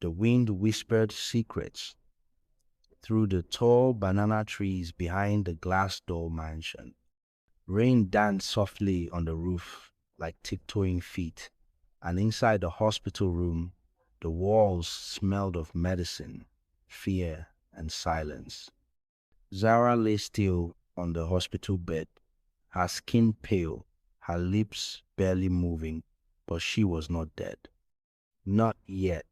The wind whispered secrets through the tall banana trees behind the glass door mansion. Rain danced softly on the roof like tiptoeing feet, and inside the hospital room, the walls smelled of medicine, fear, and silence. Zara lay still on the hospital bed, her skin pale, her lips barely moving, but she was not dead. Not yet.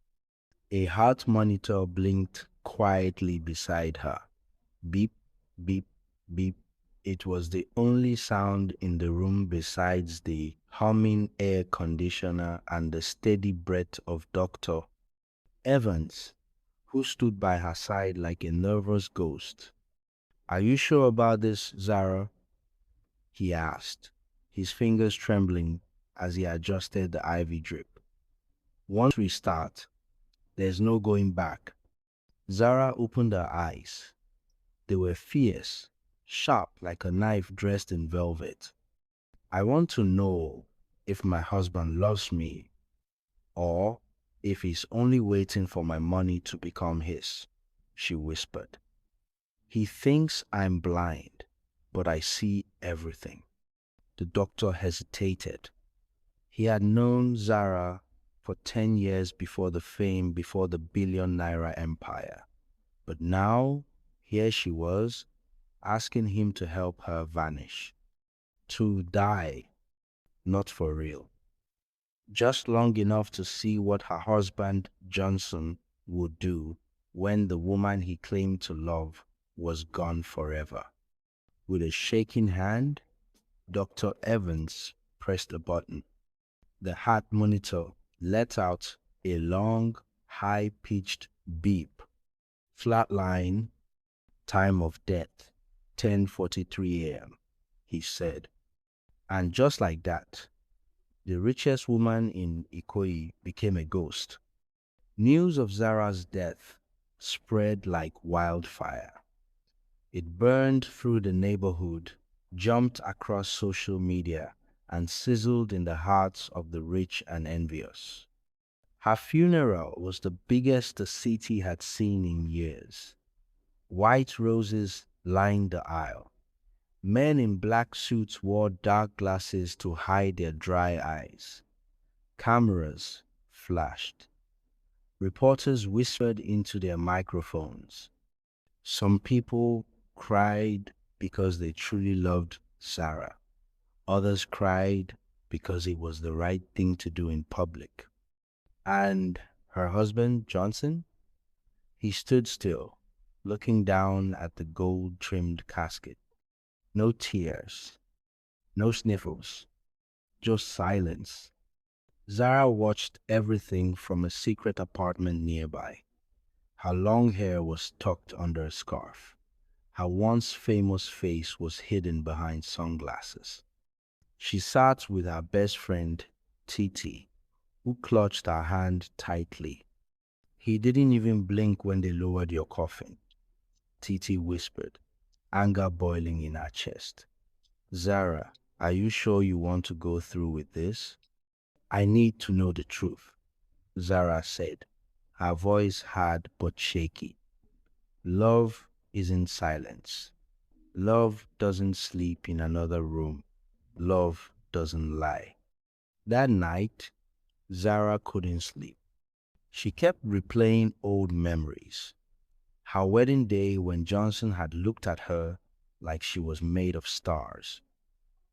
A heart monitor blinked quietly beside her. Beep, beep, beep. It was the only sound in the room besides the humming air conditioner and the steady breath of Dr. Evans, who stood by her side like a nervous ghost. "Are you sure about this, Zara?" he asked, his fingers trembling as he adjusted the IV drip. "Once we start, there's no going back." Zara opened her eyes. They were fierce, sharp like a knife dressed in velvet. "I want to know if my husband loves me or if he's only waiting for my money to become his," she whispered. "He thinks I'm blind, but I see everything." The doctor hesitated. He had known Zara for 10 years before the fame, before the billion-naira empire. But now, here she was, asking him to help her vanish. To die, not for real. Just long enough to see what her husband, Johnson, would do when the woman he claimed to love was gone forever. With a shaking hand, Dr. Evans pressed a button. The heart monitor let out a long, high-pitched beep. "Flatline, time of death, 10:43 a.m., he said. And just like that, the richest woman in Ikoyi became a ghost. News of Zara's death spread like wildfire. It burned through the neighborhood, jumped across social media, and sizzled in the hearts of the rich and envious. Her funeral was the biggest the city had seen in years. White roses lined the aisle. Men in black suits wore dark glasses to hide their dry eyes. Cameras flashed. Reporters whispered into their microphones. Some people cried because they truly loved Zara. Others cried because it was the right thing to do in public. And her husband, Johnson? He stood still, looking down at the gold-trimmed casket. No tears, no sniffles, just silence. Zara watched everything from a secret apartment nearby. Her long hair was tucked under a scarf. Her once famous face was hidden behind sunglasses. She sat with her best friend, Titi, who clutched her hand tightly. "He didn't even blink when they lowered your coffin," Titi whispered, anger boiling in her chest. "Zara, are you sure you want to go through with this?" "I need to know the truth," Zara said, her voice hard but shaky. "Love isn't silence. Love doesn't sleep in another room. Love doesn't lie." That night, Zara couldn't sleep. She kept replaying old memories. Her wedding day when Johnson had looked at her like she was made of stars.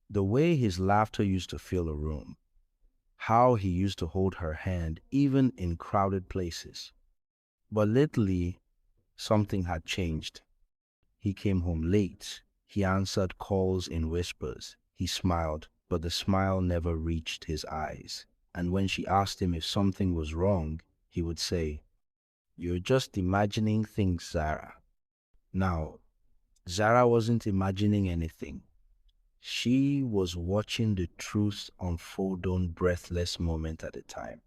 The way his laughter used to fill a room. How he used to hold her hand even in crowded places. But lately, something had changed. He came home late. He answered calls in whispers. He smiled, but the smile never reached his eyes. And when she asked him if something was wrong, he would say, "You're just imagining things, Zara." Now, Zara wasn't imagining anything. She was watching the truth unfold one breathless moment at a time.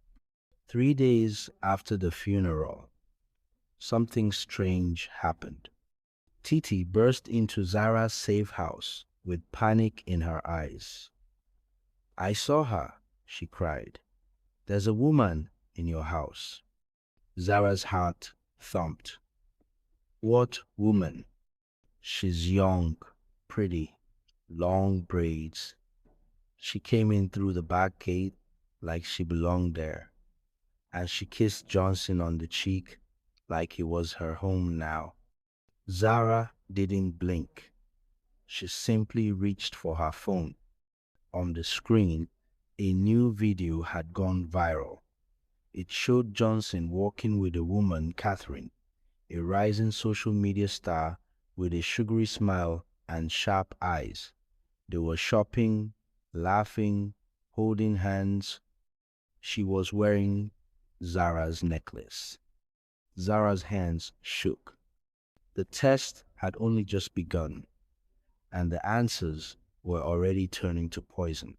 3 days after the funeral, something strange happened. Titi burst into Zara's safe house with panic in her eyes. "I saw her," she cried. "There's a woman in your house." Zara's heart thumped. What woman? She's young, pretty, long braids. She came in through the back gate like she belonged there, and she kissed Johnson on the cheek like it was her home now. Zara didn't blink. She simply reached for her phone. On the screen, a new video had gone viral. It showed Johnson walking with a woman, Catherine, a rising social media star with a sugary smile and sharp eyes. They were shopping, laughing, holding hands. She was wearing Zara's necklace. Zara's hands shook. The test had only just begun, and the answers were already turning to poison.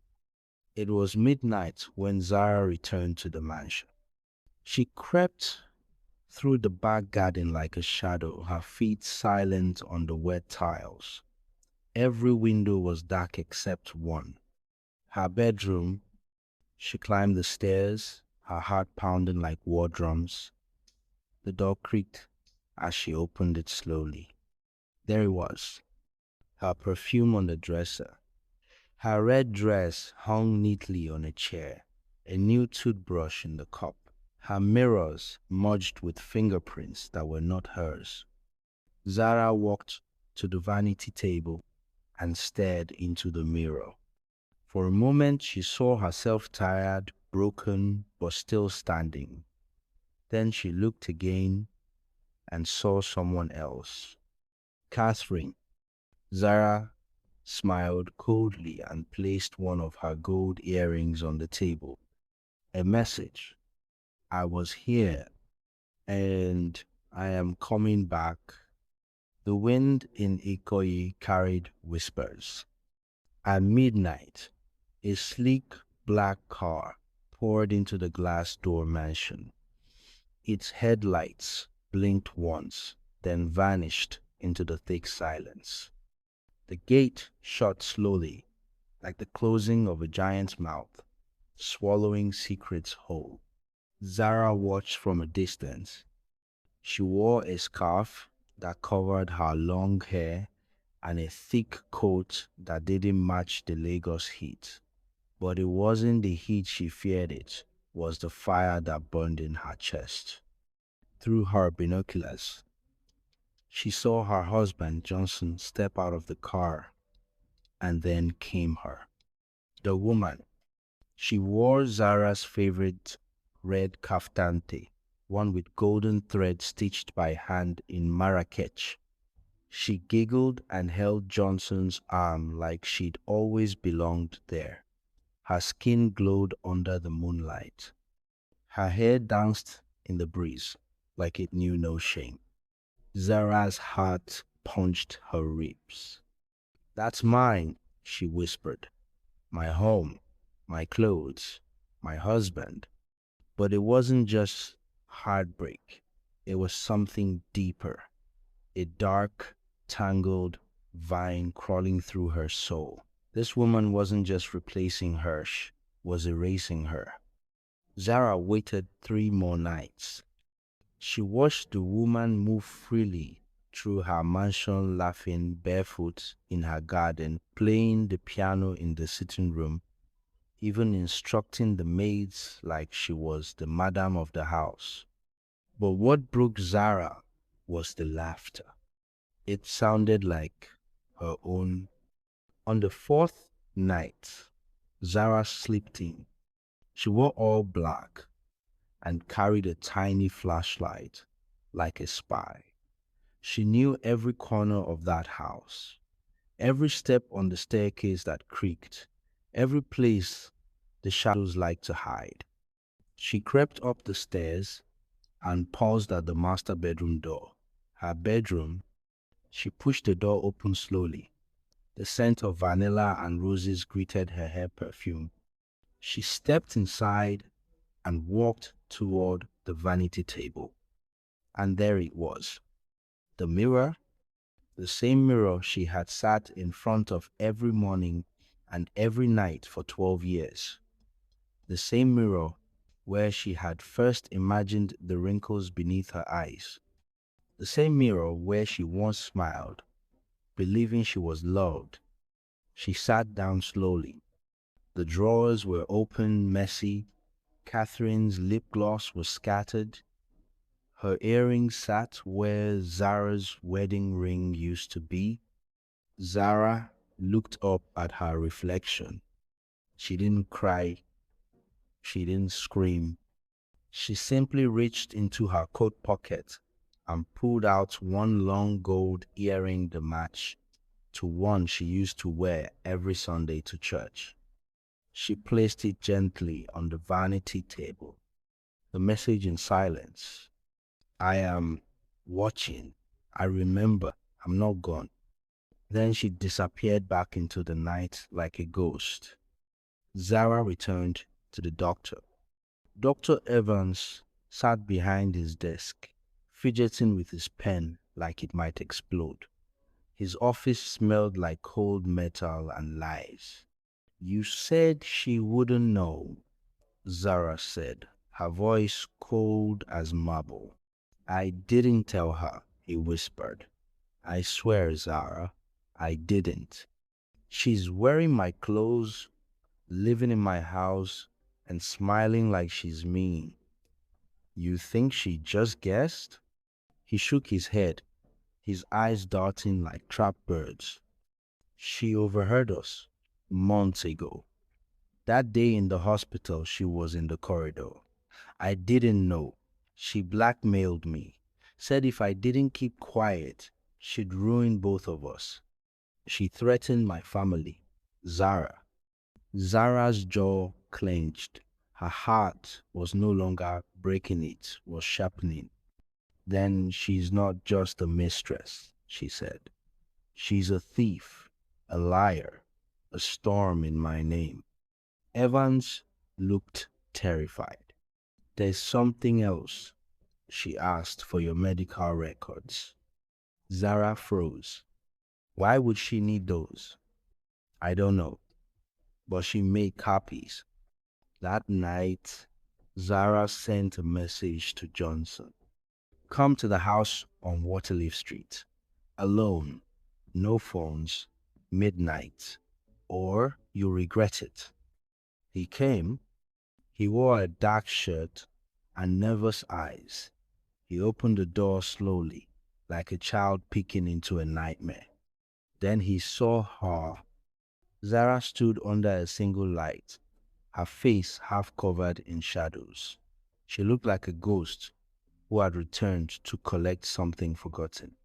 It was midnight when Zara returned to the mansion. She crept through the back garden like a shadow, her feet silent on the wet tiles. Every window was dark except one. Her bedroom. She climbed the stairs, her heart pounding like war drums. The door creaked as she opened it slowly. There it was, her perfume on the dresser. Her red dress hung neatly on a chair, a new toothbrush in the cup. Her mirrors smudged with fingerprints that were not hers. Zara walked to the vanity table and stared into the mirror. For a moment, she saw herself tired, broken, but still standing. Then she looked again and saw someone else. Catherine. Zara smiled coldly and placed one of her gold earrings on the table. A message. I was here, and I am coming back. The wind in Ikoyi carried whispers. At midnight, a sleek black car poured into the glass door mansion. Its headlights blinked once, then vanished into the thick silence. The gate shut slowly, like the closing of a giant's mouth, swallowing secrets whole. Zara watched from a distance. She wore a scarf that covered her long hair and a thick coat that didn't match the Lagos heat. But it wasn't the heat she feared, it was the fire that burned in her chest. Through her binoculars, she saw her husband, Johnson, step out of the car, and then came her. The woman. She wore Zara's favorite red kaftante, one with golden thread stitched by hand in Marrakech. She giggled and held Johnson's arm like she'd always belonged there. Her skin glowed under the moonlight. Her hair danced in the breeze like it knew no shame. Zara's heart punched her ribs. That's mine, she whispered. My home, my clothes, my husband. But it wasn't just heartbreak. It was something deeper. A dark, tangled vine crawling through her soul. This woman wasn't just replacing her, she was erasing her. Zara waited 3 more nights. She watched the woman move freely through her mansion, laughing barefoot in her garden, playing the piano in the sitting room, even instructing the maids like she was the madam of the house. But what broke Zara was the laughter. It sounded like her own. On the 4th night, Zara slipped in. She wore all black and carried a tiny flashlight like a spy. She knew every corner of that house, every step on the staircase that creaked, every place the shadows liked to hide. She crept up the stairs and paused at the master bedroom door. Her bedroom. She pushed the door open slowly. The scent of vanilla and roses greeted her hair perfume. She stepped inside and walked toward the vanity table. And there it was. The mirror, the same mirror she had sat in front of every morning and every night for 12 years. The same mirror where she had first imagined the wrinkles beneath her eyes. The same mirror where she once smiled, believing she was loved. She sat down slowly. The drawers were open, messy. Catherine's lip gloss was scattered. Her earrings sat where Zara's wedding ring used to be. Zara looked up at her reflection. She didn't cry. She didn't scream. She simply reached into her coat pocket and pulled out one long gold earring to match to one she used to wear every Sunday to church. She placed it gently on the vanity table. The message in silence. I am watching. I remember. I'm not gone. Then she disappeared back into the night like a ghost. Zara returned to the doctor. Dr. Evans sat behind his desk, fidgeting with his pen like it might explode. His office smelled like cold metal and lies. You said she wouldn't know, Zara said, her voice cold as marble. I didn't tell her, he whispered. I swear, Zara, I didn't. She's wearing my clothes, living in my house, and smiling like she's mean. You think she just guessed? He shook his head, his eyes darting like trapped birds. She overheard us months ago. That day in the hospital, she was in the corridor. I didn't know. She blackmailed me, said if I didn't keep quiet, she'd ruin both of us. She threatened my family. Zara. Zara's jaw clenched. Her heart was no longer breaking, it was sharpening. Then she's not just a mistress, she said. She's a thief, a liar, a storm in my name. Evans looked terrified. There's something else, she asked, for your medical records. Zara froze. Why would she need those? I don't know, but she made copies. That night, Zara sent a message to Johnson. Come to the house on Waterleaf Street. Alone. No phones. Midnight. Or you'll regret it. He came. He wore a dark shirt and nervous eyes. He opened the door slowly, like a child peeking into a nightmare. Then he saw her. Zara stood under a single light, her face half covered in shadows. She looked like a ghost who had returned to collect something forgotten.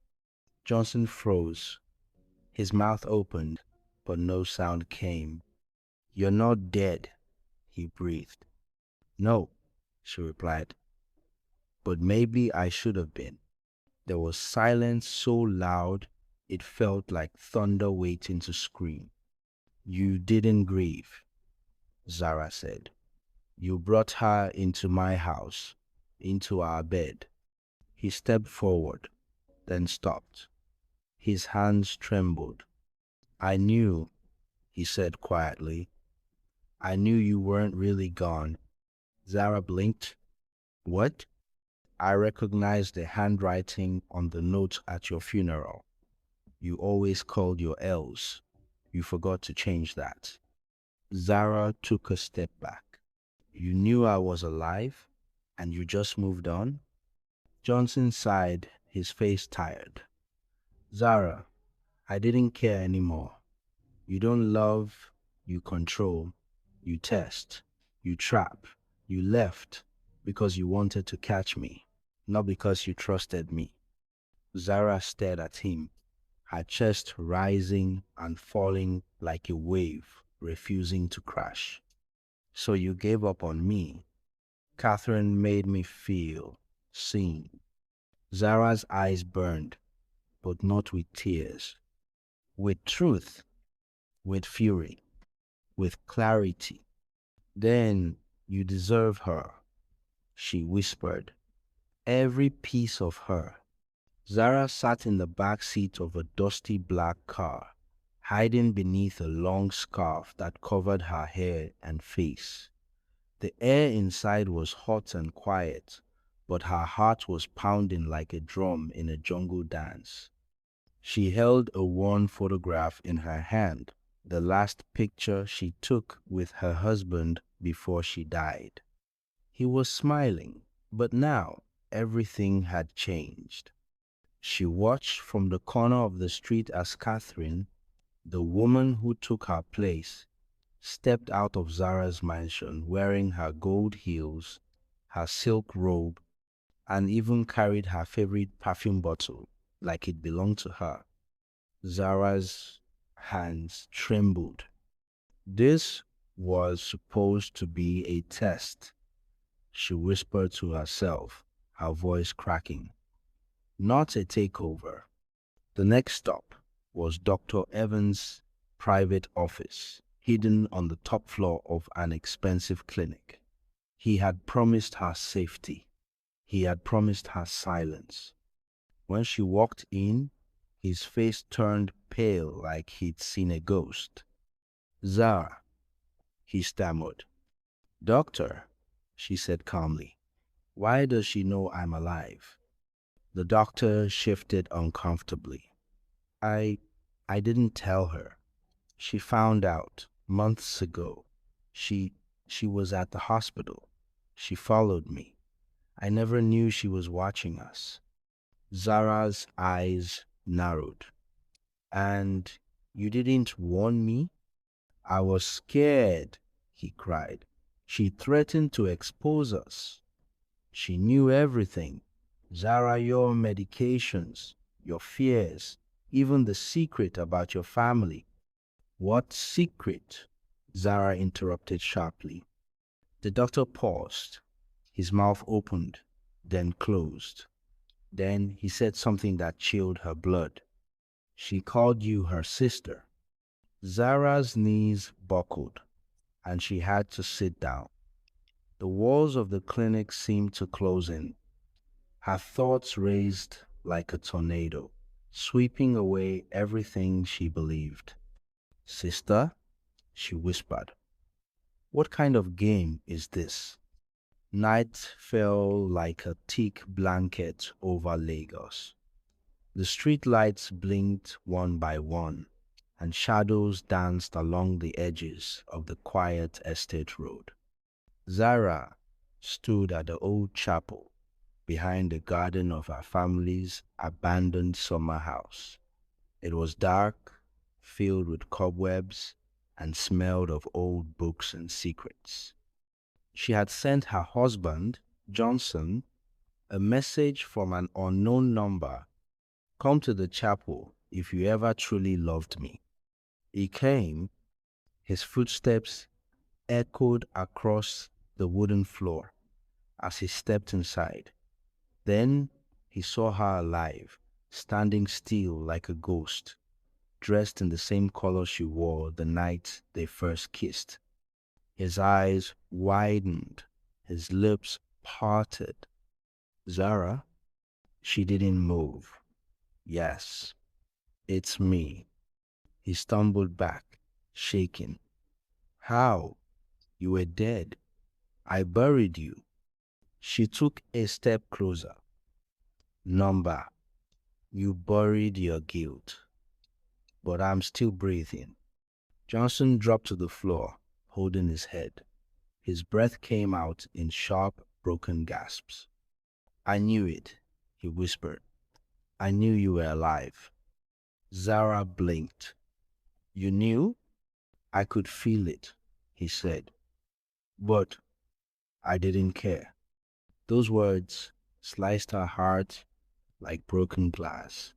Johnson froze. His mouth opened, but no sound came. You're not dead, he breathed. No, she replied, but maybe I should have been. There was silence so loud it felt like thunder waiting to scream. You didn't grieve, Zara said. You brought her into my house, into our bed. He stepped forward, then stopped. His hands trembled. I knew, he said quietly. I knew you weren't really gone. Zara blinked. What? I recognized the handwriting on the note at your funeral. You always called your L's. You forgot to change that. Zara took a step back. You knew I was alive, and you just moved on? Johnson sighed, his face tired. Zara, I didn't care anymore. You don't love, you control, you test, you trap, you left because you wanted to catch me, not because you trusted me. Zara stared at him, her chest rising and falling like a wave, refusing to crash. So you gave up on me. Catherine made me feel seen. Zara's eyes burned, but not with tears. With truth, with fury, with clarity. Then you deserve her, she whispered. Every piece of her. Zara sat in the back seat of a dusty black car, hiding beneath a long scarf that covered her hair and face. The air inside was hot and quiet, but her heart was pounding like a drum in a jungle dance. She held a worn photograph in her hand, the last picture she took with her husband before she died. He was smiling, but now everything had changed. She watched from the corner of the street as Catherine, the woman who took her place, stepped out of Zara's mansion wearing her gold heels, her silk robe, and even carried her favorite perfume bottle like it belonged to her. Zara's hands trembled. This was supposed to be a test, she whispered to herself, her voice cracking. Not a takeover. The next stop was Dr. Evans' private office, hidden on the top floor of an expensive clinic. He had promised her safety. He had promised her silence. When she walked in, his face turned pale like he'd seen a ghost. Zara, he stammered. Doctor, she said calmly, why does she know I'm alive? The doctor shifted uncomfortably. I I didn't tell her. She found out months ago. She she was at the hospital. She followed me. I never knew she was watching us. Zara's eyes narrowed. And you didn't warn me? I was scared, he cried. She threatened to expose us. She knew everything. Zara, your medications, your fears, even the secret about your family. What secret? Zara interrupted sharply. The doctor paused. His mouth opened, then closed. Then he said something that chilled her blood. She called you her sister. Zara's knees buckled, and she had to sit down. The walls of the clinic seemed to close in. Her thoughts raised like a tornado, sweeping away everything she believed. Sister, she whispered, what kind of game is this? Night fell like a thick blanket over Lagos. The street lights blinked one by one, and shadows danced along the edges of the quiet estate road. Zara stood at the old chapel behind the garden of her family's abandoned summer house. It was dark, filled with cobwebs, and smelled of old books and secrets. She had sent her husband, Johnson, a message from an unknown number. Come to the chapel if you ever truly loved me. He came, his footsteps echoed across the wooden floor as he stepped inside. Then he saw her alive, standing still like a ghost, dressed in the same color she wore the night they first kissed. His eyes widened, his lips parted. Zara? She didn't move. Yes, it's me. He stumbled back, shaking. How? You were dead. I buried you. She took a step closer. Number, you buried your guilt. But I'm still breathing. Johnson dropped to the floor, holding his head. His breath came out in sharp, broken gasps. I knew it, he whispered. I knew you were alive. Zara blinked. You knew? I could feel it, he said. But I didn't care. Those words sliced her heart like broken glass.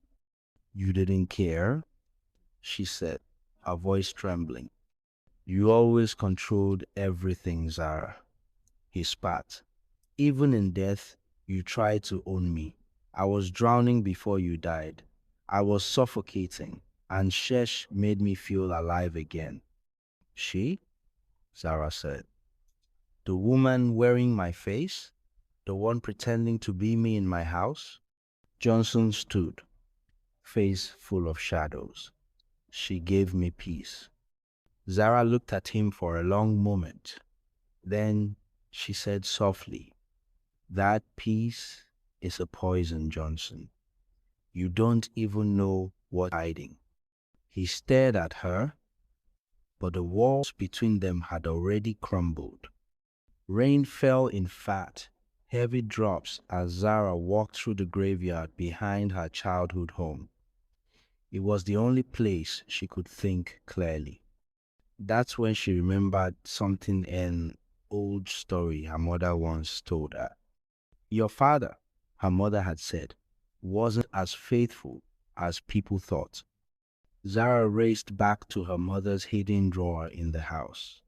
You didn't care? She said, her voice trembling. You always controlled everything, Zara. He spat. Even in death, you tried to own me. I was drowning before you died. I was suffocating, and Shesh made me feel alive again. She? Zara said. The woman wearing my face? The one pretending to be me in my house? Johnson stood, face full of shadows. She gave me peace. Zara looked at him for a long moment. Then She said softly, "That peace is a poison, Johnson. You don't even know what's hiding." He stared at her, but the walls between them had already crumbled. Rain fell in fat, heavy drops as Zara walked through the graveyard behind her childhood home. It was the only place she could think clearly. That's when she remembered something in an old story her mother once told her. Your father, her mother had said, wasn't as faithful as people thought. Zara raced back to her mother's hidden drawer in the house.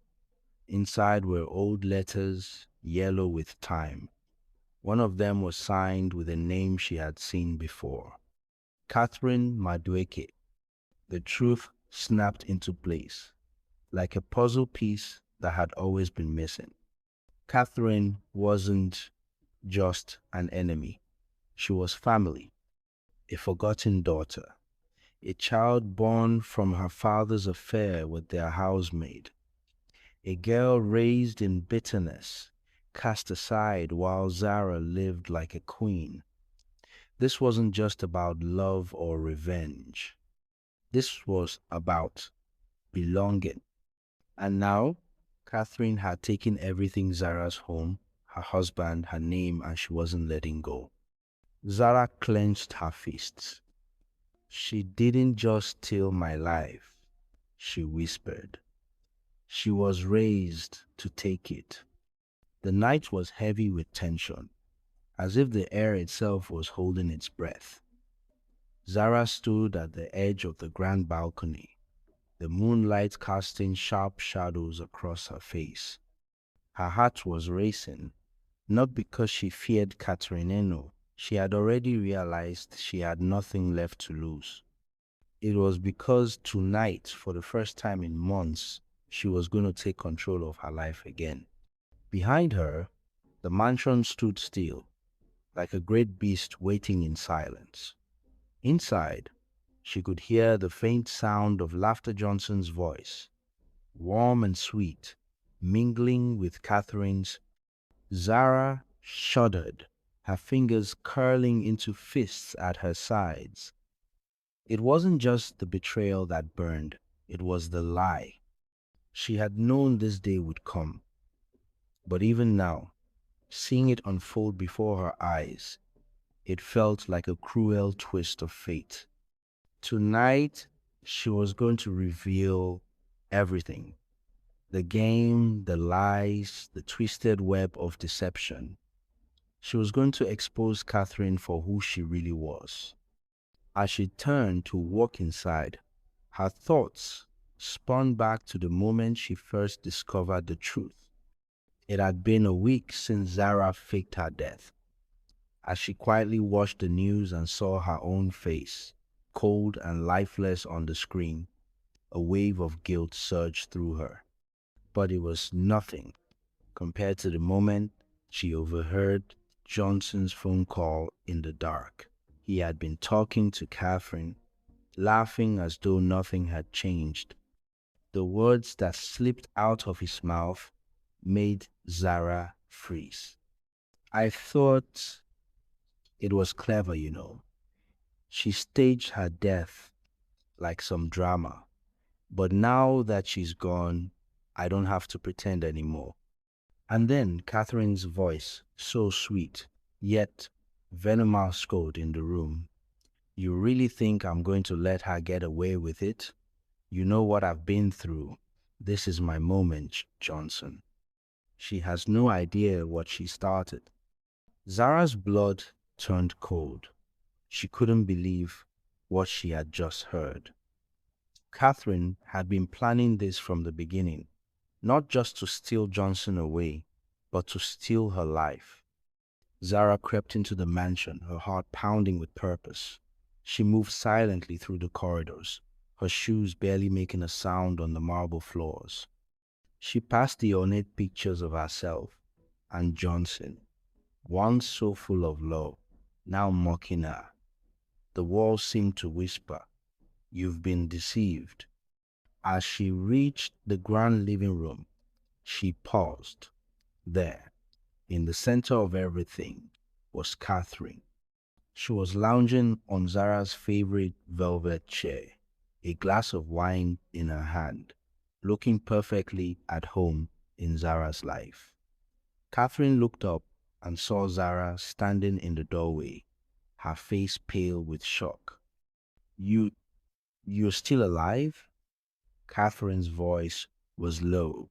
Inside were old letters, yellow with time. One of them was signed with a name she had seen before. Catherine Madueke. The truth snapped into place, like a puzzle piece that had always been missing. Catherine wasn't just an enemy. She was family, a forgotten daughter, a child born from her father's affair with their housemaid, a girl raised in bitterness, cast aside while Zara lived like a queen. This wasn't just about love or revenge. This was about belonging. And now, Catherine had taken everything Zara's home, her husband, her name, and she wasn't letting go. Zara clenched her fists. She didn't just steal my life, she whispered. She was raised to take it. The night was heavy with tension, as if the air itself was holding its breath. Zara stood at the edge of the grand balcony, the moonlight casting sharp shadows across her face. Her heart was racing, not because she feared Catrineno. She had already realized she had nothing left to lose. It was because tonight, for the first time in months, she was going to take control of her life again. Behind her, the mansion stood still, like a great beast waiting in silence. Inside, she could hear the faint sound of Laughter Johnson's voice, warm and sweet, mingling with Catherine's. Zara shuddered, her fingers curling into fists at her sides. It wasn't just the betrayal that burned, it was the lie. She had known this day would come, but even now, seeing it unfold before her eyes, it felt like a cruel twist of fate. Tonight, she was going to reveal everything. The game, the lies, the twisted web of deception. She was going to expose Catherine for who she really was. As she turned to walk inside, her thoughts spun back to the moment she first discovered the truth. It had been a week since Zara faked her death. As she quietly watched the news and saw her own face, cold and lifeless on the screen, a wave of guilt surged through her. But it was nothing compared to the moment she overheard Johnson's phone call in the dark. He had been talking to Catherine, laughing as though nothing had changed. The words that slipped out of his mouth made Zara freeze. I thought it was clever, you know. She staged her death like some drama. But now that she's gone, I don't have to pretend anymore. And then Catherine's voice, so sweet, yet venomous, echoed in the room. You really think I'm going to let her get away with it? You know what I've been through. This is my moment, Johnson. She has no idea what she started. Zara's blood turned cold. She couldn't believe what she had just heard. Catherine had been planning this from the beginning, not just to steal Johnson away, but to steal her life. Zara crept into the mansion, her heart pounding with purpose. She moved silently through the corridors, her shoes barely making a sound on the marble floors. She passed the ornate pictures of herself and Johnson, once so full of love, now mocking her. The walls seemed to whisper, "You've been deceived." As she reached the grand living room, she paused. There, In the center of everything was Catherine. She was lounging on Zara's favorite velvet chair, a glass of wine in her hand, looking perfectly at home in Zara's life. Catherine looked up and saw Zara standing in the doorway, her face pale with shock. You, you're still alive? Catherine's voice was low,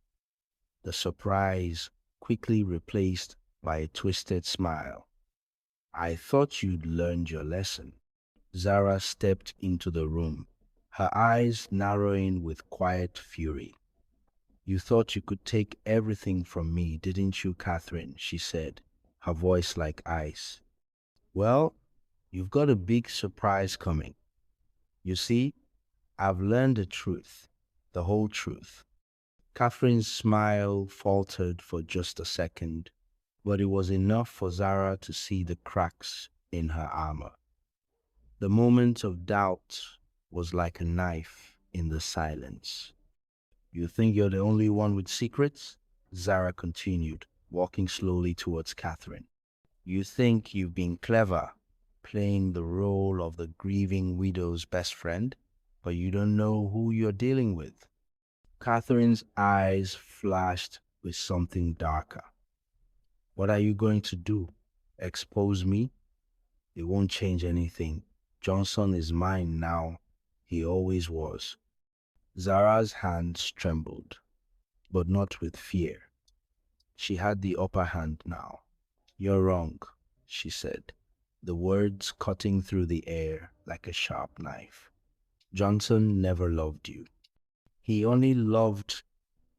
the surprise quickly replaced by a twisted smile. I thought you'd learned your lesson. Zara stepped into the room, her eyes narrowing with quiet fury. You thought you could take everything from me, didn't you, Catherine? She said, her voice like ice. Well, you've got a big surprise coming. You see, I've learned the truth, the whole truth. Catherine's smile faltered for just a second, but it was enough for Zara to see the cracks in her armor. The moment of doubt was like a knife in the silence. You think you're the only one with secrets? Zara continued, walking slowly towards Catherine. You think you've been clever, playing the role of the grieving widow's best friend, but you don't know who you're dealing with. Catherine's eyes flashed with something darker. What are you going to do? Expose me? It won't change anything. Johnson is mine now. He always was. Zara's hands trembled, but not with fear. She had the upper hand now. You're wrong, she said, the words cutting through the air like a sharp knife. Johnson never loved you. He only loved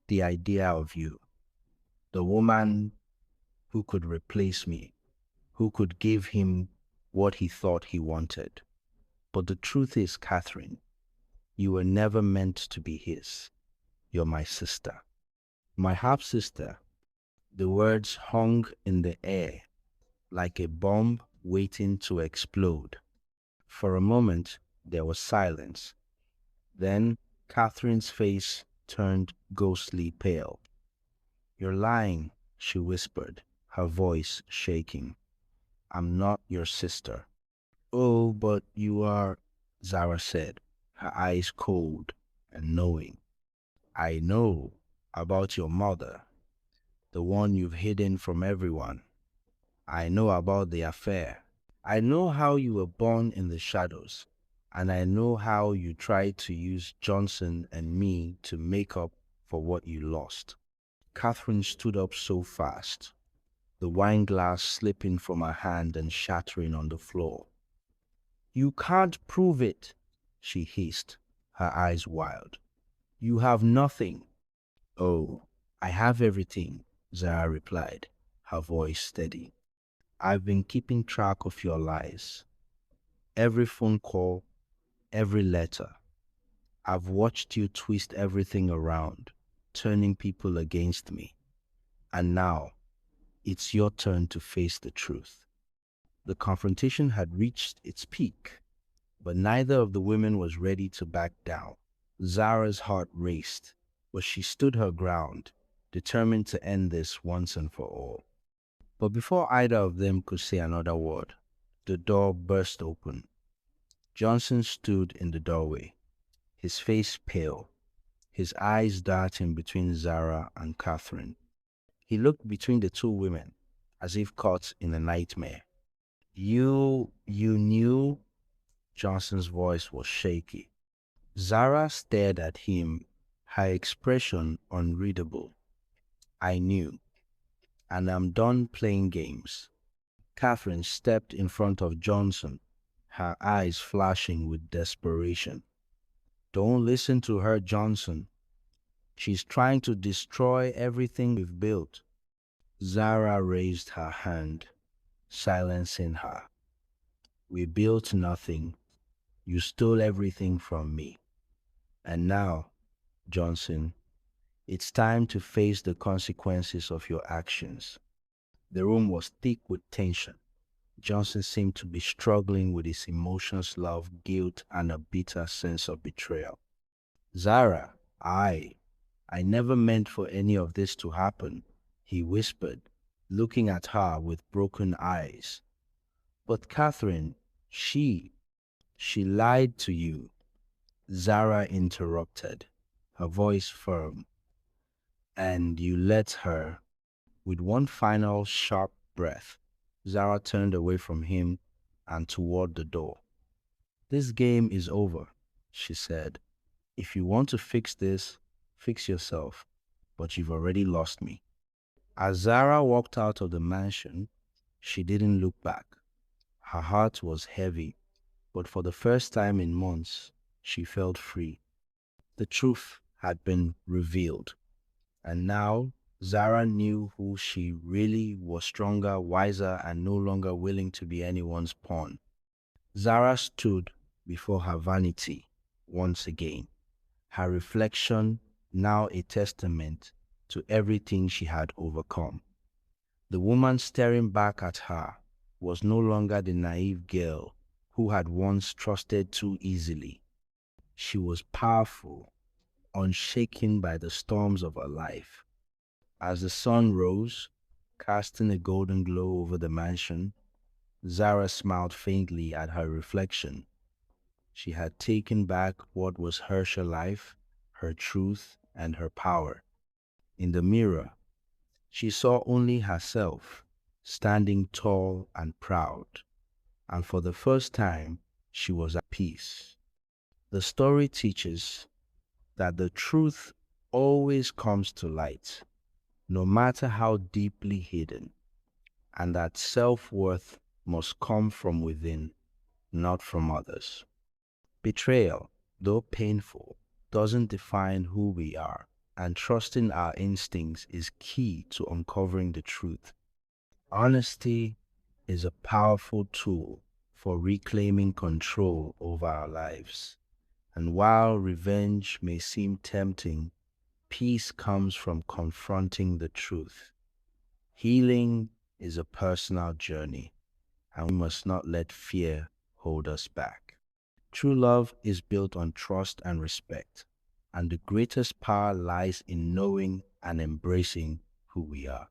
the idea of you, the woman who could replace me, who could give him what he thought he wanted. But the truth is, Catherine, you were never meant to be his. You're my sister. My half-sister. The words hung in the air like a bomb waiting to explode. For a moment, there was silence. Then Catherine's face turned ghostly pale. You're lying, she whispered, her voice shaking. I'm not your sister. Oh, but you are, Zara said, her eyes cold and knowing. I know about your mother, the one you've hidden from everyone. I know about the affair. I know how you were born in the shadows, and I know how you tried to use Johnson and me to make up for what you lost. Catherine stood up so fast, the wine glass slipping from her hand and shattering on the floor. You can't prove it, she hissed, her eyes wild. You have nothing. Oh, I have everything, Zara replied, her voice steady. I've been keeping track of your lies. Every phone call, every letter. I've watched you twist everything around, turning people against me. And now, it's your turn to face the truth. The confrontation had reached its peak, but neither of the women was ready to back down. Zara's heart raced, but she stood her ground, determined to end this once and for all. But before either of them could say another word, the door burst open. Johnson stood in the doorway, his face pale, his eyes darting between Zara and Catherine. He looked between the two women, as if caught in a nightmare. You knew? Johnson's voice was shaky. Zara stared at him, her expression unreadable. I knew, and I'm done playing games. Catherine stepped in front of Johnson, her eyes flashing with desperation. Don't listen to her, Johnson. She's trying to destroy everything we've built. Zara raised her hand, silencing her. We built nothing. You stole everything from me. And now, Johnson, it's time to face the consequences of your actions. The room was thick with tension. Johnson seemed to be struggling with his emotions, love, guilt, and a bitter sense of betrayal. Zara, I never meant for any of this to happen, he whispered, looking at her with broken eyes. But Catherine, she lied to you, Zara interrupted, her voice firm. And you let her. With one final sharp breath, Zara turned away from him and toward the door. This game is over, she said. If you want to fix this, fix yourself, but you've already lost me. As Zara walked out of the mansion, she didn't look back. Her heart was heavy, but for the first time in months, she felt free. The truth had been revealed, and now Zara knew who she really was, stronger, wiser, and no longer willing to be anyone's pawn. Zara stood before her vanity once again, her reflection now a testament to everything she had overcome. The woman staring back at her was no longer the naive girl who had once trusted too easily. She was powerful, unshaken by the storms of her life. As the sun rose, casting a golden glow over the mansion, Zara smiled faintly at her reflection. She had taken back what was hers: her life, her truth, and her power. In the mirror, she saw only herself, standing tall and proud, and for the first time, she was at peace. The story teaches that the truth always comes to light, no matter how deeply hidden, and that self-worth must come from within, not from others. Betrayal, though painful, doesn't define who we are, and trusting our instincts is key to uncovering the truth. Honesty is a powerful tool for reclaiming control over our lives. And while revenge may seem tempting, peace comes from confronting the truth. Healing is a personal journey, and we must not let fear hold us back. True love is built on trust and respect, and the greatest power lies in knowing and embracing who we are.